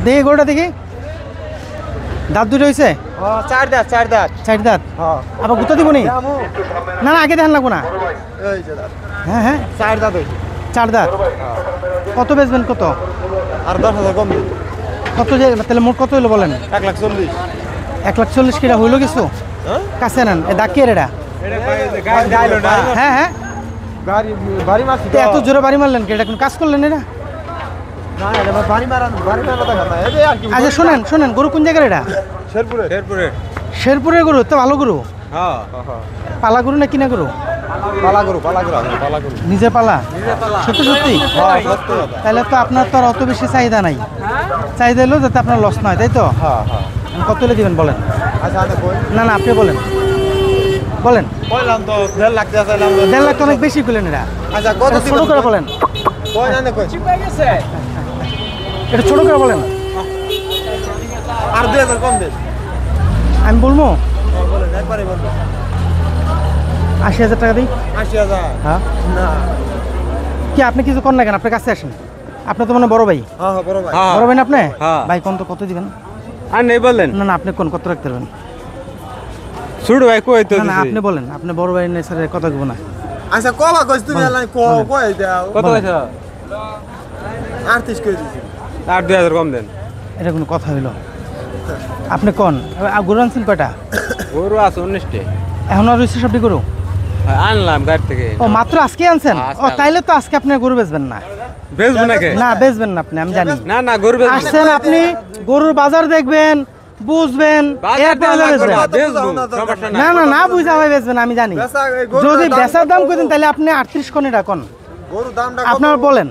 দেখি গরুটা দেখি, দাঁত দুটো হয়েছে? চার দাঁত। চার দাঁত। আবার গুতা দিব নি? না না, আগে ধান লাগবো না। হ্যাঁ হ্যাঁ, চার দাঁত হয়েছে। চার দাঁত। কত বেচবেন কত? আর 10,000 কম দিন। কত যে তাহলে মোট কত হইলো বলেন? 1,40,000। 1,40,000 কিনা হইলো কিছু? কাছে নেন, এ দাগ কে রেডা? হ্যাঁ হ্যাঁ, বাড়ি মারছি। এত জোরে বাড়ি মারলেন কে? এটা কোন কাজ করলেন এরা? আচ্ছা শোনেন শোনেন, গরু কোন জায়গার এটা? শেরপুরের গরু তো ভালো গরু। পালা গরু না কিনা গরু? পালা গরু। নিজে পালা? সত্যি সত্যি? তাহলে তো আপনার তো আর অত বেশি চাহিদা নাই। চাহিদা হলো যাতে আপনার লস নয়, তাই তো? কত হলে দিবেন বলেন? না না, আপনি বলেন বলেন। 1.5 লাখ টাকা। 1.5 লাখ তো অনেক বেশি করলেন এটা। আচ্ছা কত ছোট করে বলেন, এটা ছোট করে বলেন। আর 2,000 কম দেন। আমি বলবো বলেন একবারে বলবেন। 80,000 টাকা দিই। 80,000? হ্যাঁ না। কি আপনি কিছু কর না কেন? আপনার কাছে আসেন, আপনি তো মানে বড় ভাই। হ্যাঁ বড় ভাই। বড় ভাই না আপনি? ভাই কোন তো কত দিবেন? আর নেই বললেন? না না, আপনি কোন কত রাখতে পারবেন? ছোট ভাই কই তো? না আপনি বলেন, আপনি বড় ভাই নেই স্যার, কথা কইব না। আচ্ছা কবা কইছ তুমি? কই দাও। কত কইছো? 38 কই দিছি। আর 2,000 কম দেন। এটা কোনো কথা হইলো? আপনি কোন গরু আনছেন কয়টা? গরু আছে 19টা। এখন আর রয়েছে সবটি গরু? আনলাম গাড়ি থেকে। ও মাত্র আজকে আনছেন? ও তাইলে তো আজকে আপনি গরু বেচবেন না। বেচবো নাকি? না বেচবেন না আপনি, আমি জানি। না না, গরু বেচবো। আসছেন আপনি গরুর বাজার দেখবেন, বুঝবেন, না না না বুঝা হয় বেচবেন, আমি জানি। যদি বেচার দাম কইতেন তাহলে আপনি 38 কোন এটা কোন গরুর দামটা আপনার বলেন।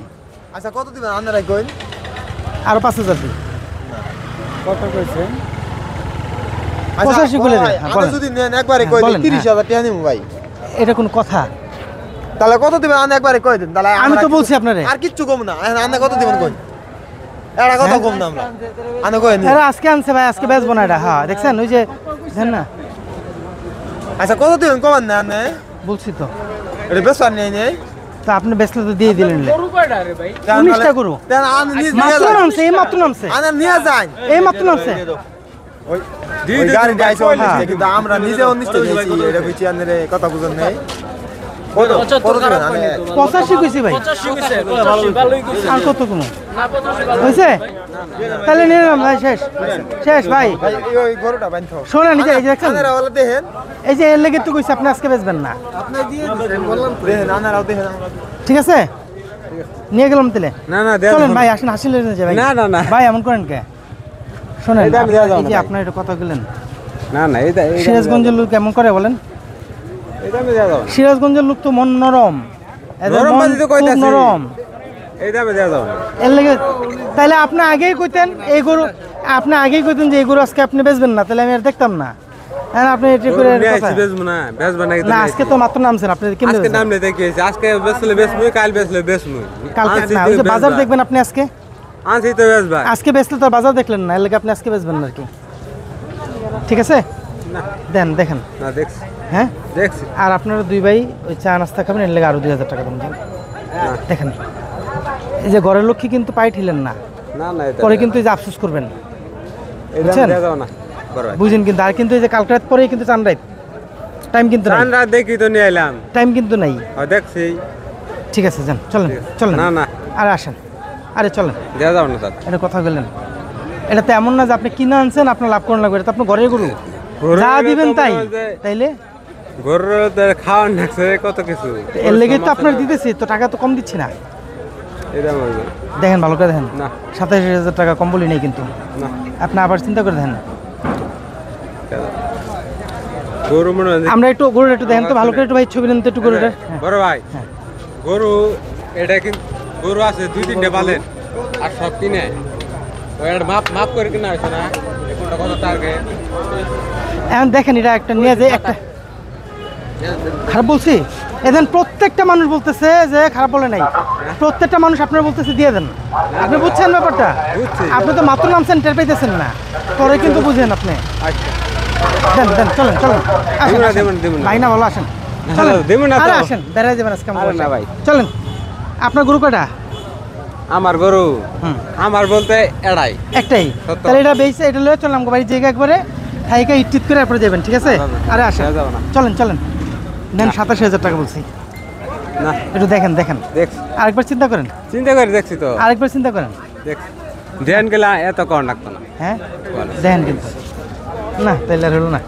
আচ্ছা কত দিবেন আপনারা কইন? আরো 5,000 দিই। কত কইছেন? 85 বলে দেন। আপনি যদি নেন একবারে কই দিন 30,000 টাকা নিমু ভাই। এটা কোন কথা? তাহলে কত দিবেন আপনি একবারে কই দেন। তাহলে আমি তো বলছি আপনারে আর কিচ্ছু কম না। আপনি কত দিবেন কই? এটা কত কম না আমরা। আপনি কই এরা আজকে আনছে ভাই, আজকে বেচবো না এটা। হ্যাঁ দেখছেন ওই যে দেখেন না। আচ্ছা কত দিবেন কমান না আপনি? বলছি তো এটা বেচার নেই নেই। তা আপনি বেচলে তো দিয়ে দিলেন। গরু কয়টা রে ভাই? 19টা গরু দেন আপনি নিয়ে মাত্র যান। নামছে, এই মাত্র নামছে, আপনি নিয়ে যান। এই মাত্র নামছে। ওই গাড়ি যাইছে 19 কিন্তু আমরা নিজে 19 দিয়েছি। এটা বুঝি আপনারে কথা বুঝেন নাই। কত কত দিবেন আপনি? 85 কইছি ভাই। 85 কইছে, 85 ভালোই কইছে। আর কত কম না 85 ভালো। হইছে? তাহলে নিয়ে নিলাম ভাই, শেষ শেষ ভাই। ভাই ওই গরুটা বানতো। শোনেন এই যে দেখছেন, আপনারা ওলা দেখেন। এই যে এর লেগে তো কইছি আপনি আজকে বেচবেন না, আপনি দিয়ে দিবেন বললাম তো। দেখেন আপনারাও দেখেন আমরা। ঠিক আছে? নিয়ে গেলাম তাহলে। না না, চলেন ভাই, আসেন হাসিল যে ভাই। না না না ভাই এমন করেন কে? শোনেন এটা আমি দেয়া যাবো এই না যে ভাই। আপনার এটা কথা বললেন, না না, এটা সিরাজগঞ্জের লোক কেমন করে বলেন? এটা আমি দেয়া যাবো না। সিরাজগঞ্জের লোক তো মন নরম, এদের নরম মন বাজি তো খুব কইতাছি। নরম। এটা আমি দেয়া যাবো না। এর লেগে তাহলে আপনি আগেই কইতেন এই গরু, আপনি আগেই কইতেন যে এই গরু আজকে আপনি বেচবেন না, তাহলে আমি আর দেখতাম না। হ্যাঁ আপনি এটা করে নিয়ে কথা। আইছি, বেচবো না, বেচবো না না আজকে তো মাত্র নামছেন, আপনি কেমনে আজকে বেচবেন? নাম নিতে কি হয়েছে? আজকে বেচলে বেচবো, কাল বেচলে বেচবো। কালকে আনছি না, তো ওই যে বাজার বেচবা। দেখবেন আপনি আজকে, আনছি তো বেচবা। আজকে বেচলে তো বাজার দেখলেন না, এর লেগে আপনি আজকে বেচবেন না আর কি। ঠিক আছে না দেন, দেখেন। না, দেখছি হ্যাঁ দেখছি। আর আপনারা দুই ভাই ওই চা নাস্তা খাবেন, এর লেগে আরো 2,000 টাকা দেন। দেখেন এই যে ঘরের লক্ষ্মী কিন্তু পাই ঠিলেন না, না না, এটা পরে কিন্তু এই যে আফসোস করবেন, এটা বুঝছেন? দেয়া যাবো না। বড় ভাই, বুঝেন কিন্তু। আর কিন্তু এই যে কালকে রাত পরেই কিন্তু চান রাত, টাইম কিন্তু নাই, আমরা দেখি তো নিয়ে এলাম। টাইম কিন্তু নাই। দেখছি। ঠিক আছে যান, চলেন চলেন। না না, আরে আসেন, আরে চলেন। দেয়া যাবো না তার। এটা কথা বললেন, এটা তো এমন না যে আপনি কিনে আনছেন আপনার লাভ করেন লাগবে, এটা তো আপনার ঘরের গরু, গরুর যা তো দিবেন তাই। মনে হয় যে তাইলে গরুর তো খাওয়ান লাগছে কত কিছু। এর লেগে তো আপনার দিতেছি, তো টাকা তো কম দিচ্ছি না। এটা মনে হয়। দেখেন ভালো করে দেখেন, না 27,000 টাকা কম বলি নেই কিন্তু, না, আপনি আবার চিন্তা করে দেখেন। গরু মনে হয় যে- আমরা একটু গরুটা একটু দেখেন তো ভালো করে, একটু ভাই ছবি নেন তো একটু গরুটা। হ্যাঁ। বড় ভাই, হ্যাঁ। গরু এটা কিন্তু গরু আছে 2-3টে পালেন আর সব কিনে ওই একটা মাপ মাপ করে কিনা হয়েছে না। কোনটা কত টার্গেট? এখন দেখেন এটা একটা নিয়ে যায়, একটা খারাপ বলছি? এদেন প্রত্যেকটা মানুষ বলতেছে যে খারাপ বলে নাই, প্রত্যেকটা মানুষ আপনারা বলতেছে দিয়ে দেন। আপনি বুঝছেন ব্যাপারটা? বুঝছি। আপনি তো মাত্র নামছেন, টের পাইতেছেন না, পরে কিন্তু বুঝেন আপনি। আচ্ছা, দেন দেন, চলেন চলেন, আসেন, দেবো না, আসেন। দেবো না, দেবো না। ভাই না ভালো আসেন, দেবো না তো। আরে আসেন, বেড়াই যাবেন আজকে আমরা। আরে না ভাই। চলেন। আপনার গরু কয়টা? আমার গরু হুম আমার বলতে এড়াই একটাই সত্য। তাহলে এটা বেশি এটা লয়ে চললাম বাড়ি জায়গা একবারে খাইকা ইটিত করে তারপরে যাবেন ঠিক আছে আরে আসেন যাওয়া যাবে না। চলেন চলেন নেন 87,000 টাকা বলছি না একটু দেখেন দেখেন দেখছি আরেকবার চিন্তা করেন চিন্তা করে দেখছি তো আরেকবার চিন্তা করেন দেখ ধ্যান গেলে এত কর লাগতো না হ্যাঁ বলো। দেখেন কিন্তু না তাইলে আর হলো না